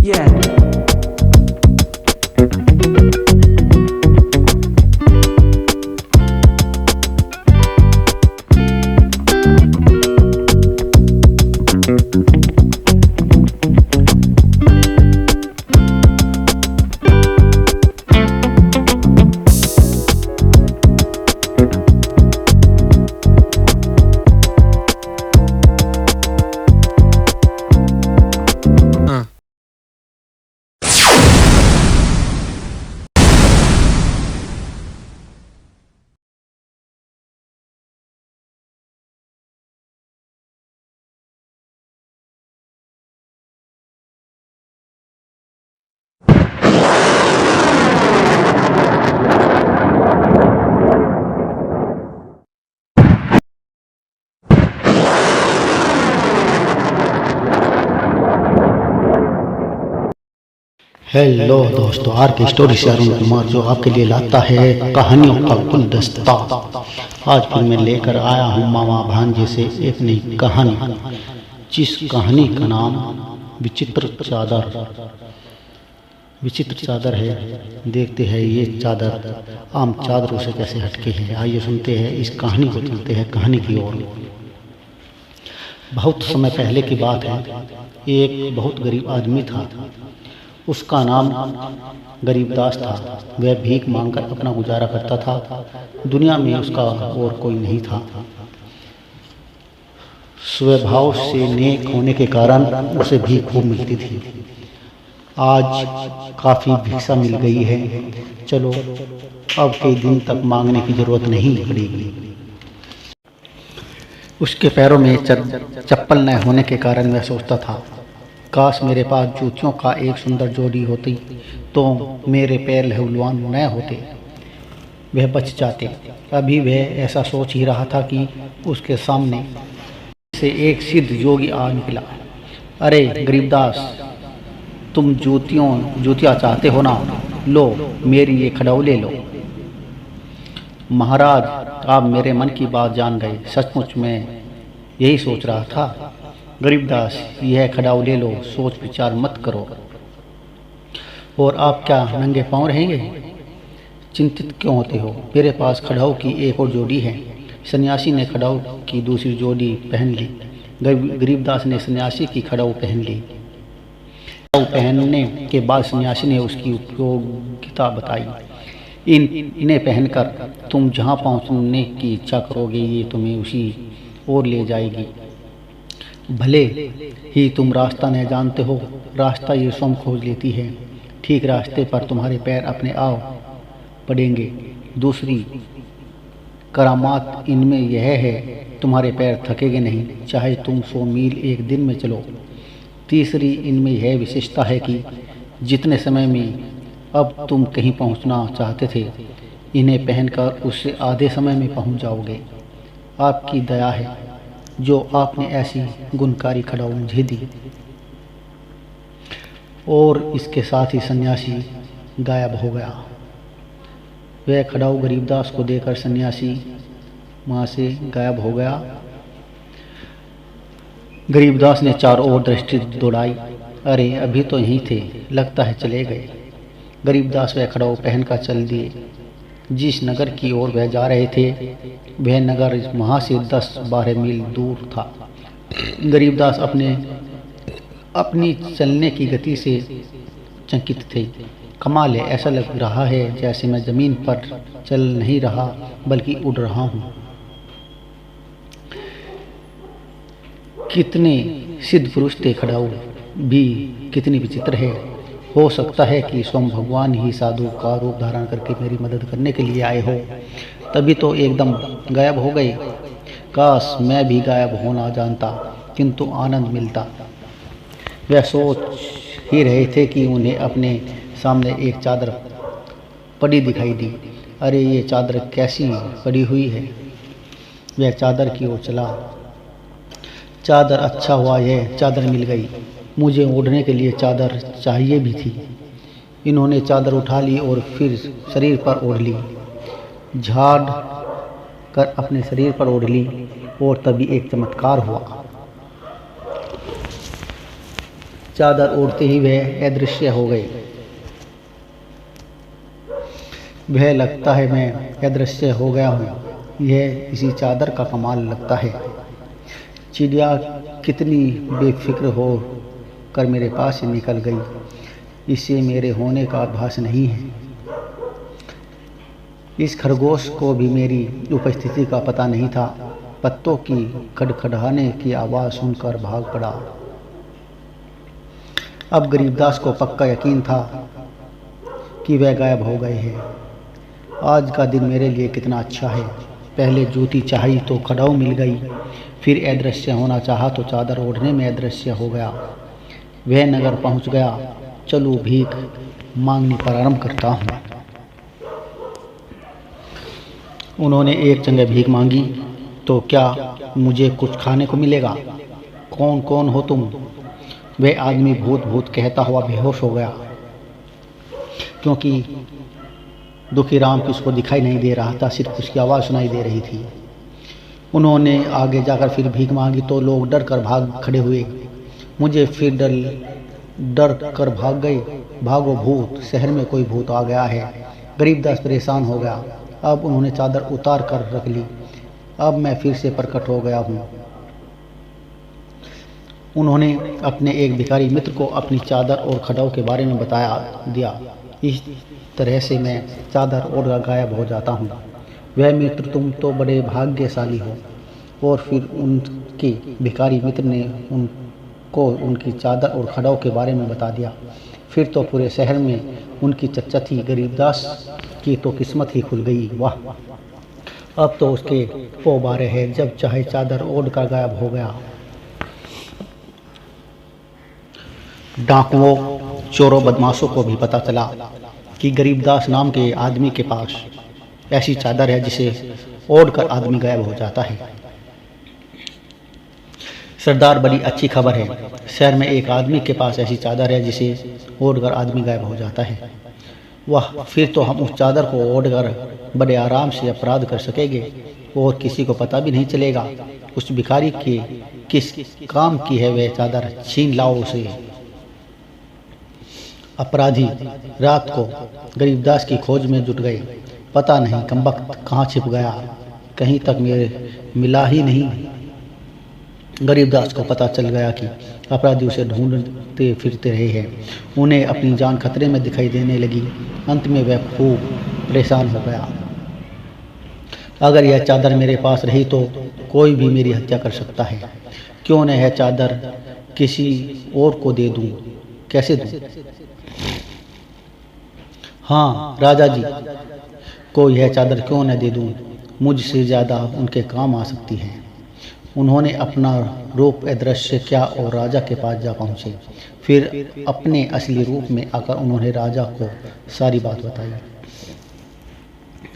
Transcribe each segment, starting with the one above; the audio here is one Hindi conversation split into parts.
Yeah. हेलो दोस्तों, आर के स्टोरी से अरुण कुमार जो आपके लिए लाता है कहानियों का गुलदस्ता। आज फिर मैं लेकर आया हूँ मामा भांजे से एक नई कहानी, जिस कहानी का नाम विचित्र चादर। विचित्र चादर है। देखते हैं ये चादर आम चादरों से कैसे हटके है। आइए सुनते हैं इस कहानी को, चलते हैं कहानी की ओर। बहुत समय पहले की बात है। एक बहुत गरीब आदमी था। उसका नाम गरीबदास था। वह भीख मांगकर अपना गुजारा करता था। दुनिया में उसका और कोई नहीं था। स्वभाव से नेक होने के कारण उसे भीख खूब मिलती थी। आज काफ़ी भिक्षा मिल गई है, चलो अब कई दिन तक मांगने की जरूरत नहीं पड़ेगी। उसके पैरों में चप्पल न होने के कारण वह सोचता था, काश मेरे पास जूतियों का एक सुंदर जोड़ी होती तो मेरे पैर लहूलुहान न होते, वह बच जाते। अभी वह ऐसा सोच ही रहा था कि उसके सामने से एक सिद्ध योगी आ निकला। अरे गरीबदास, तुम जूतियाँ चाहते हो ना? लो मेरी ये खड़ौले लो। महाराज, आप मेरे मन की बात जान गए। सचमुच मैं यही सोच रहा था। गरीबदास, यह खड़ाऊ ले लो, सोच विचार मत करो। और आप क्या नंगे पांव रहेंगे? चिंतित क्यों होते हो? मेरे पास खड़ाऊ की एक और जोड़ी है। सन्यासी ने खड़ाऊ की दूसरी जोड़ी पहन ली। गरीबदास ने सन्यासी की खड़ाऊ पहन ली। खड़ाऊ पहनने के बाद सन्यासी ने उसकी उपयोगिता बताई। इन्हें पहनकर तुम जहाँ पहुँचने की इच्छा करोगे, ये तुम्हें उसी ओर ले जाएगी। भले ही तुम रास्ता न जानते हो, रास्ता ये स्वयं खोज लेती है। ठीक रास्ते पर तुम्हारे पैर अपने आप पड़ेंगे। दूसरी करामात इनमें यह है, तुम्हारे पैर थकेंगे नहीं, चाहे तुम 100 मील एक दिन में चलो। तीसरी इनमें यह विशेषता है कि जितने समय में अब तुम कहीं पहुंचना चाहते थे, इन्हें पहनकर उससे आधे समय में पहुंच जाओगे। आपकी दया है जो आपने ऐसी गुणकारी खड़ाऊ मुझे दी। और इसके साथ ही सन्यासी गायब हो गया। वह खड़ाऊ गरीबदास को देकर सन्यासी वहाँ से गायब हो गया। गरीबदास ने चारों ओर दृष्टि दौड़ाई। अरे अभी तो यहीं थे, लगता है चले गए। गरीबदास वह खड़ाऊ पहनकर चल दिए। जिस नगर की ओर वह जा रहे थे, वह नगर वहाँ से 10-12 मील दूर था। गरीबदास अपनी चलने की गति से चकित थे। कमाल है, ऐसा लग रहा है जैसे मैं जमीन पर चल नहीं रहा बल्कि उड़ रहा हूँ। कितने सिद्ध पुरुष थे, खड़ाऊ भी कितनी विचित्र है। हो सकता है कि स्वयं भगवान ही साधु का रूप धारण करके मेरी मदद करने के लिए आए हो। तभी तो एकदम गायब हो गए। काश मैं भी गायब होना जानता, किंतु आनंद मिलता। वह सोच ही रहे थे कि उन्हें अपने सामने एक चादर पड़ी दिखाई दी। अरे ये चादर कैसी पड़ी हुई है। वह चादर की ओर चला। चादर, अच्छा हुआ यह चादर मिल गई। मुझे ओढ़ने के लिए चादर चाहिए भी थी। इन्होंने चादर उठा ली और फिर शरीर पर ओढ़ ली। झाड़ कर अपने शरीर पर ओढ़ ली और तभी एक चमत्कार हुआ। चादर ओढ़ते ही वह अदृश्य हो गए। वह लगता है मैं अदृश्य हो गया हूँ। यह इसी चादर का कमाल लगता है। चिड़िया कितनी बेफिक्र हो कर मेरे पास से निकल गई, इससे मेरे होने का आभास नहीं है। इस खरगोश को भी मेरी उपस्थिति का पता नहीं था। पत्तों की खड़खड़ाने की आवाज़ सुनकर भाग पड़ा। अब गरीबदास को पक्का यकीन था कि वह गायब हो गए हैं। आज का दिन मेरे लिए कितना अच्छा है। पहले जूती चाहिए तो खड़ाऊ मिल गई, फिर अदृश्य होना चाहा तो चादर ओढ़ने में अदृश्य हो गया। वह नगर पहुंच गया। चलो भीख मांगनी प्रारंभ करता हूँ। उन्होंने एक जगह भीख मांगी, तो क्या मुझे कुछ खाने को मिलेगा? कौन कौन हो तुम? वह आदमी भूत भूत कहता हुआ बेहोश हो गया, क्योंकि दुखी राम किसको दिखाई नहीं दे रहा था, सिर्फ उसकी आवाज़ सुनाई दे रही थी। उन्होंने आगे जाकर फिर भीख मांगी तो लोग डर कर भाग खड़े हुए। मुझे फिर डर कर भाग गए। भागो भूत, शहर में कोई भूत आ गया है। गरीबदास परेशान हो गया। अब उन्होंने चादर उतार कर रख ली। अब मैं फिर से प्रकट हो गया हूँ। उन्होंने अपने एक भिखारी मित्र को अपनी चादर और खड़ाऊ के बारे में बताया दिया। इस तरह से मैं चादर ओढ़ गायब हो जाता हूँ। वह मित्र, तुम तो बड़े भाग्यशाली हो। और फिर उनके भिखारी मित्र ने उनको उनकी चादर और खड़ाऊ के बारे में बता दिया। फिर तो पूरे शहर में उनकी चर्चा थी। गरीबदास की तो किस्मत ही खुल गई। वाह, अब तो उसके पोबारे है, जब चाहे चादर ओढ़ कर गायब हो गया। डाकुओं, चोरों, बदमाशों को भी पता चला कि गरीबदास नाम के आदमी के पास ऐसी चादर है जिसे ओढ़कर आदमी गायब हो जाता है। सरदार, बड़ी अच्छी खबर है। शहर में एक आदमी के पास ऐसी चादर है जिसे ओढ़कर आदमी गायब हो जाता है। वाह, फिर तो हम उस चादर को ओढ़कर बड़े आराम से अपराध कर सकेंगे और किसी को पता भी नहीं चलेगा। उस भिखारी के किस काम की है वह चादर? छीन लाओ उसे। अपराधी रात को गरीबदास की खोज में जुट गए। पता नहीं कमबख्त कहाँ छिप गया, कहीं तक मेरे मिला ही नहीं। गरीबदास को पता चल गया कि अपराधी उसे ढूंढते फिरते रहे हैं। उन्हें अपनी जान खतरे में दिखाई देने लगी। अंत में वह खूब परेशान हो गया। अगर यह चादर मेरे पास रही तो कोई भी मेरी हत्या कर सकता है। क्यों न यह चादर किसी और को दे दूं? कैसे दूं? हाँ, राजा जी को यह चादर क्यों न दे दूं? मुझसे ज़्यादा उनके काम आ सकती है। उन्होंने अपना रूप अदृश्य किया और राजा के पास जा पहुँचे। फिर अपने असली रूप में आकर उन्होंने राजा को सारी बात बताई।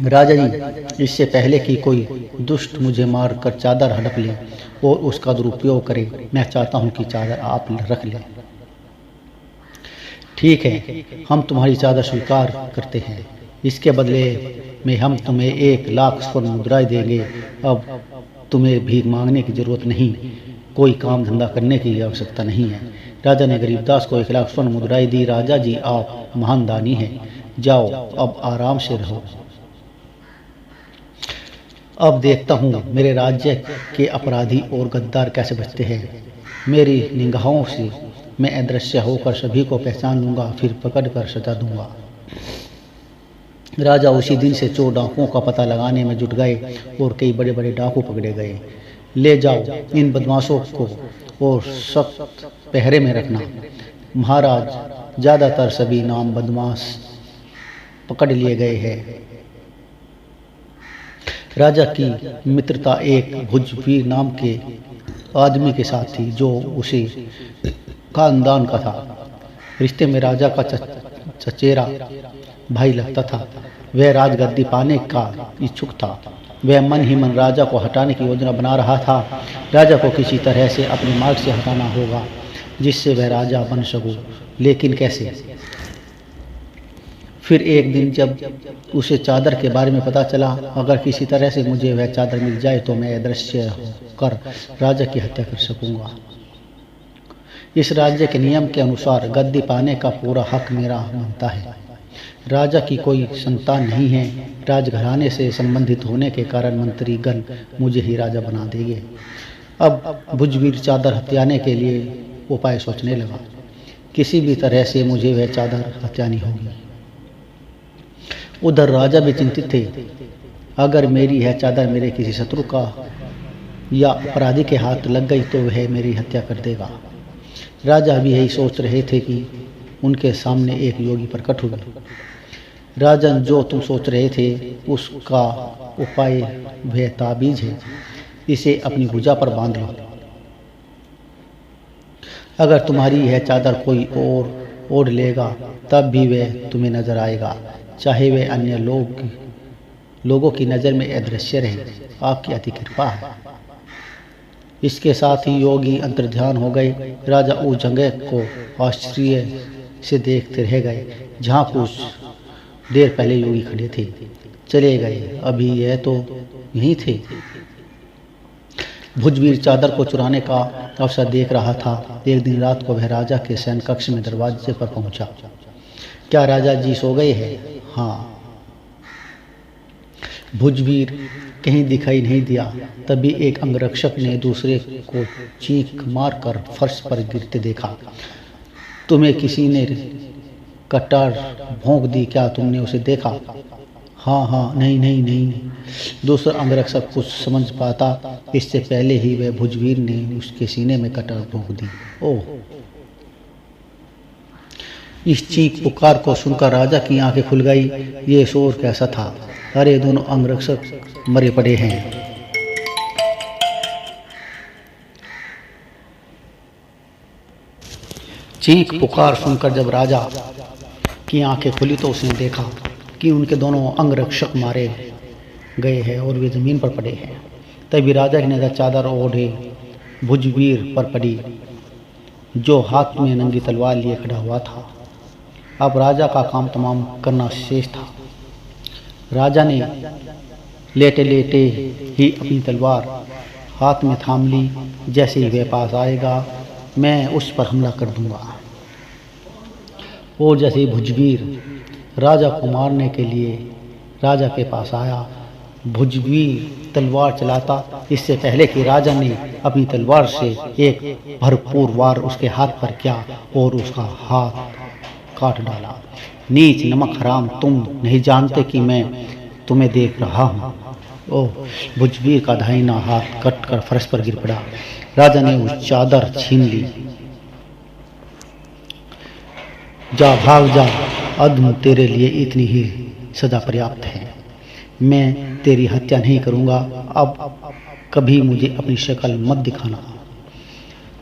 राजा जी, इससे पहले कि कोई दुष्ट मुझे मार कर चादर हड़प ले और उसका दुरुपयोग करे, मैं चाहता हूँ कि चादर आप रख लें। ठीक है, हम तुम्हारी चादर स्वीकार करते हैं। इसके बदले में हम तुम्हें 1,00,000 स्वर्ण मुद्राएं देंगे। अब तुम्हें भीख मांगने की जरूरत नहीं, कोई काम धंधा करने की आवश्यकता नहीं है। राजा ने गरीबदास को 1,00,000 स्वर्ण मुद्राएं दी। राजा जी, आप महान दानी हैं। जाओ, अब आराम से रहो। अब देखता हूँ मेरे राज्य के अपराधी और गद्दार कैसे बचते हैं। मेरी निगाहों से मैं अदृश्य होकर सभी को पहचान लूँगा, फिर पकड़ कर सजा दूँगा। राजा उसी दिन से चोर डाकुओं का पता लगाने में जुट गए और कई बड़े बड़े डाकू पकड़े गए। ले जाओ इन बदमाशों को और सख्त पहरे में रखना। महाराज, ज़्यादातर सभी नाम बदमाश पकड़ लिए गए हैं। राजा की मित्रता एक भुजवीर नाम के आदमी के साथ थी जो उसी खानदान का था। रिश्ते में राजा का चचेरा भाई लगता था। वह राजगद्दी पाने का इच्छुक था। वह मन ही मन राजा को हटाने की योजना बना रहा था। राजा को किसी तरह से अपने मार्ग से हटाना होगा जिससे वह राजा बन सकूं, लेकिन कैसे? फिर एक दिन जब उसे चादर के बारे में पता चला, अगर किसी तरह से मुझे वह चादर मिल जाए तो मैं अदृश्य होकर राजा की हत्या कर सकूंगा। इस राज्य के नियम के अनुसार गद्दी पाने का पूरा हक मेरा बनता है। राजा की कोई संतान नहीं है। राजघराने से संबंधित होने के कारण मंत्रीगण मुझे ही राजा बना देंगे। अब भुजवीर चादर हथियाने के लिए उपाय सोचने लगा। किसी भी तरह से मुझे वह चादर हथियानी होगी। उधर राजा भी चिंतित थे। अगर मेरी यह चादर मेरे किसी शत्रु का या अपराधी के हाथ लग गई तो वह मेरी हत्या कर देगा। राजा भी यही सोच रहे थे कि उनके सामने एक योगी प्रकट हुआ। राजन, जो तुम सोच रहे थे उसका उपाय वह ताबीज है। इसे अपनी भुजा पर बांध लो। अगर तुम्हारी यह चादर कोई और ओढ़ लेगा तब भी वह तुम्हें नजर आएगा, चाहे वह अन्य लोगों की नज़र में अदृश्य रहे। आपकी अति कृपा है। इसके साथ ही योगी अंतर्ध्यान हो गए। राजा उस जगह को आश्चर्य से देखते रह गए जहाँ कुछ देर पहले योगी खड़े थे। चले गए, अभी यह तो यहीं थे। भुजवीर चादर को चुराने का अवसर देख रहा था। एक दिन रात को वह राजा के शयन कक्ष में दरवाजे पर पहुंचा। क्या राजा जी सो गए हैं? हाँ। भुजवीर कहीं दिखाई नहीं दिया। तभी एक अंगरक्षक ने दूसरे को चीख मारकर फर्श पर गिरते देखा। तुम्हें किसी ने कटार भोंक दी, क्या तुमने उसे देखा? हाँ, नहीं। दूसरा अंगरक्षक कुछ समझ पाता इससे पहले ही वह भुजवीर ने उसके सीने में कटार भोंक दी। ओह! इस चीख पुकार को सुनकर राजा की आंखें खुल गई। ये शोर कैसा था? अरे, दोनों अंगरक्षक मरे पड़े हैं। चीख पुकार सुनकर जब राजा की आंखें खुली तो उसने देखा कि उनके दोनों अंगरक्षक मारे गए हैं और वे जमीन पर पड़े हैं। तभी राजा की नजर चादर ओढ़े भुजवीर पर पड़ी, जो हाथ में नंगी तलवार लिए खड़ा हुआ था। अब राजा का काम तमाम करना शेष था। राजा ने लेटे लेटे ही अपनी तलवार हाथ में थाम ली। जैसे ही वह पास आएगा मैं उस पर हमला कर दूंगा। और जैसे ही भुजवीर राजा को मारने के लिए राजा के पास आया, भुजवीर तलवार चलाता इससे पहले कि राजा ने अपनी तलवार से एक भरपूर वार उसके हाथ पर किया और उसका हाथ काट डाला। नीच, नमक हराम, तुम नहीं जानते कि मैं तुम्हें देख रहा हूँ। ओह! भुजवीर का दाहिना हाथ कट कर फर्श पर गिर पड़ा। राजा ने उस चादर छीन ली। जा, भाग जा, अधम, तेरे लिए इतनी ही सजा पर्याप्त है। मैं तेरी हत्या नहीं करूंगा। अब कभी मुझे अपनी शक्ल मत दिखाना।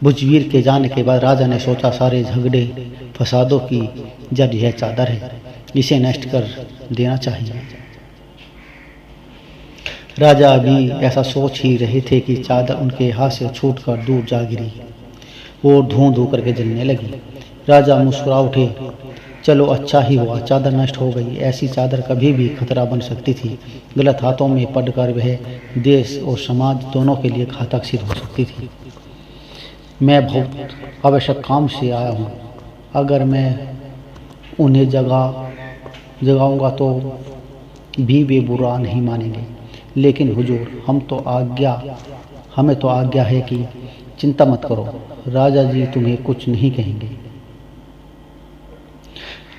भुजवीर के जाने के बाद राजा ने सोचा, सारे झगड़े फसादों की जड़ यह चादर है, इसे नष्ट कर देना चाहिए। राजा अभी ऐसा सोच ही रहे थे कि चादर उनके हाथ से छूटकर दूर जा गिरी और धुआं धू करके जलने लगी। राजा मुस्कुरा उठे। चलो, अच्छा ही हुआ, चादर नष्ट हो गई। ऐसी चादर कभी भी खतरा बन सकती थी। गलत हाथों में पड़कर वह देश और समाज दोनों के लिए घातक सिद्ध हो सकती थी। मैं बहुत आवश्यक काम से आया हूँ। अगर मैं उन्हें जगाऊंगा तो भी वे बुरा नहीं मानेंगे। लेकिन हुजूर, हमें तो आज्ञा है कि चिंता मत करो, राजा जी तुम्हें कुछ नहीं कहेंगे।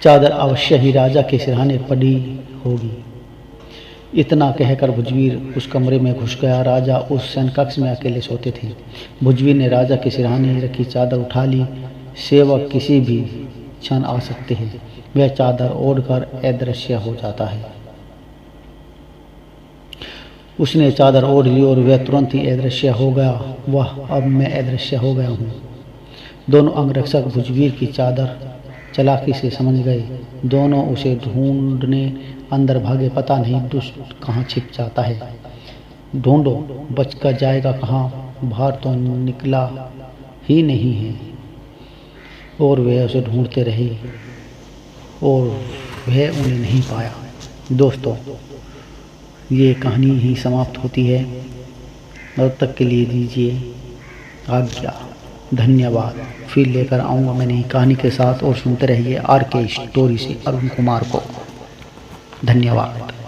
चादर अवश्य ही राजा के सिरहाने पड़ी होगी। इतना कहकर भुजवीर उस कमरे में घुस गया। राजा उस शयन कक्ष में अकेले सोते थे। भुजवीर ने राजा के सिरहाने रखी चादर उठा ली। सेवक किसी भी क्षण आ सकते हैं। वह चादर ओढ़कर अदृश्य हो जाता है। उसने चादर ओढ़ ली और वह तुरंत ही अदृश्य हो गया। वह, अब मैं अदृश्य हो गया हूँ। दोनों अंगरक्षक भुजवीर की चादर चालाकी से समझ गए। दोनों उसे ढूंढने अंदर भागे। पता नहीं दुष्ट कहाँ छिप जाता है। ढूंढो, बचकर जाएगा कहाँ? बाहर तो निकला ही नहीं है। और वह उसे ढूंढते रहे और वह उन्हें नहीं पाया। दोस्तों, ये कहानी ही समाप्त होती है। तब तक के लिए दीजिए आज्ञा। धन्यवाद। फिर लेकर आऊँगा मैं नई कहानी के साथ और सुनते रहिए आर के स्टोरी से अरुण कुमार को। धन्यवाद।